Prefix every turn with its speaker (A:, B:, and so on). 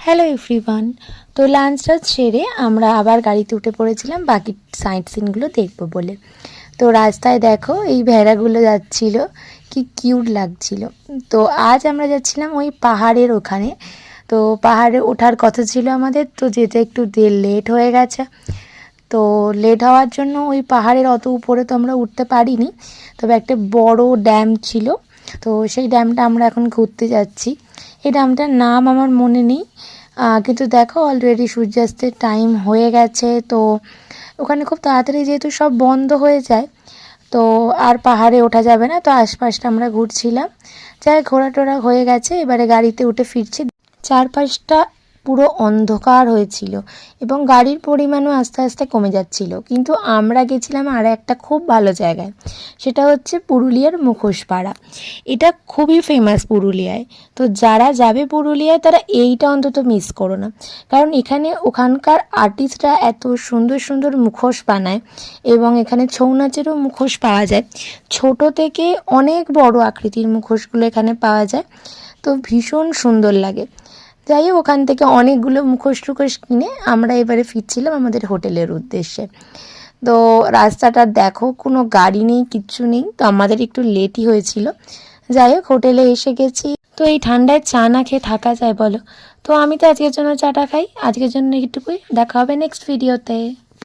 A: Hello everyone. তো লাঞ্চটা সেরে আমরা আবার গাড়িতে উঠে পড়েছিলাম বাকি সাইট সিনগুলো দেখবো বলে। তো রাস্তায় দেখো এই ভেড়াগুলো যাচ্ছিল, কি কিউট লাগছিল। তো আজ আমরা যাচ্ছিলাম ওই পাহাড়ের ওখানে। তো পাহাড়ে ওঠার কথা ছিল আমাদের, তো যেতে একটু লেট হয়ে গেছে। তো লেট হওয়ার জন্য ওই পাহাড়ের অত উপরে তো আমরা উঠতে পারিনি, তবে একটা বড় ড্যাম ছিল, তো সেই ড্যামটা আমরা এখন ঘুরতে যাচ্ছি। এই ড্যামটার নাম আমার মনে নেই, কিন্তু দেখো অলরেডি সূর্যাস্তের টাইম হয়ে গেছে। তো ওখানে খুব তাড়াতাড়ি যেহেতু সব বন্ধ হয়ে যায়, তো আর পাহাড়ে ওঠা যাবে না। তো আশপাশটা আমরা ঘুরছিলাম, যাই ঘোরা টোরা হয়ে গেছে, এবারে গাড়িতে উঠে ফিরছি। চারপাশটা পুরো অন্ধকার হয়েছিল এবং গাড়ির পরিমাণও আস্তে আস্তে কমে যাচ্ছিল। কিন্তু আমরা গেছিলাম আর একটা খুব ভালো জায়গায়, সেটা হচ্ছে পুরুলিয়ার মুখোশপাড়া। এটা খুবই ফেমাস পুরুলিয়ায়। তো যারা যাবে পুরুলিয়ায় তারা এইটা অন্তত মিস করো না, কারণ এখানে ওখানকার আর্টিস্টরা এত সুন্দর সুন্দর মুখোশ বানায় এবং এখানে ছৌ নাচেরও মুখোশ পাওয়া যায়। ছোট থেকে অনেক বড় আকৃতির মুখোশগুলো এখানে পাওয়া যায়, তো ভীষণ সুন্দর লাগে। যাই হোক, ওখান থেকে অনেকগুলো মুখোশ টুখোশ কিনে আমরা এবারে ফিরছিলাম আমাদের হোটেলের উদ্দেশ্যে। তো রাস্তাটা দেখো, কোনো গাড়ি নেই, কিচ্ছু নেই, তো আমাদের একটু লেটই হয়েছিল। যাই হোক, হোটেলে এসে গেছি। তো এই ঠান্ডায় চা না খেয়ে থাকা যায় বলো? তো আমি তো আজকের জন্য চাটা খাই, আজকের জন্য এইটুকুই। দেখা হবে নেক্সট ভিডিওতে।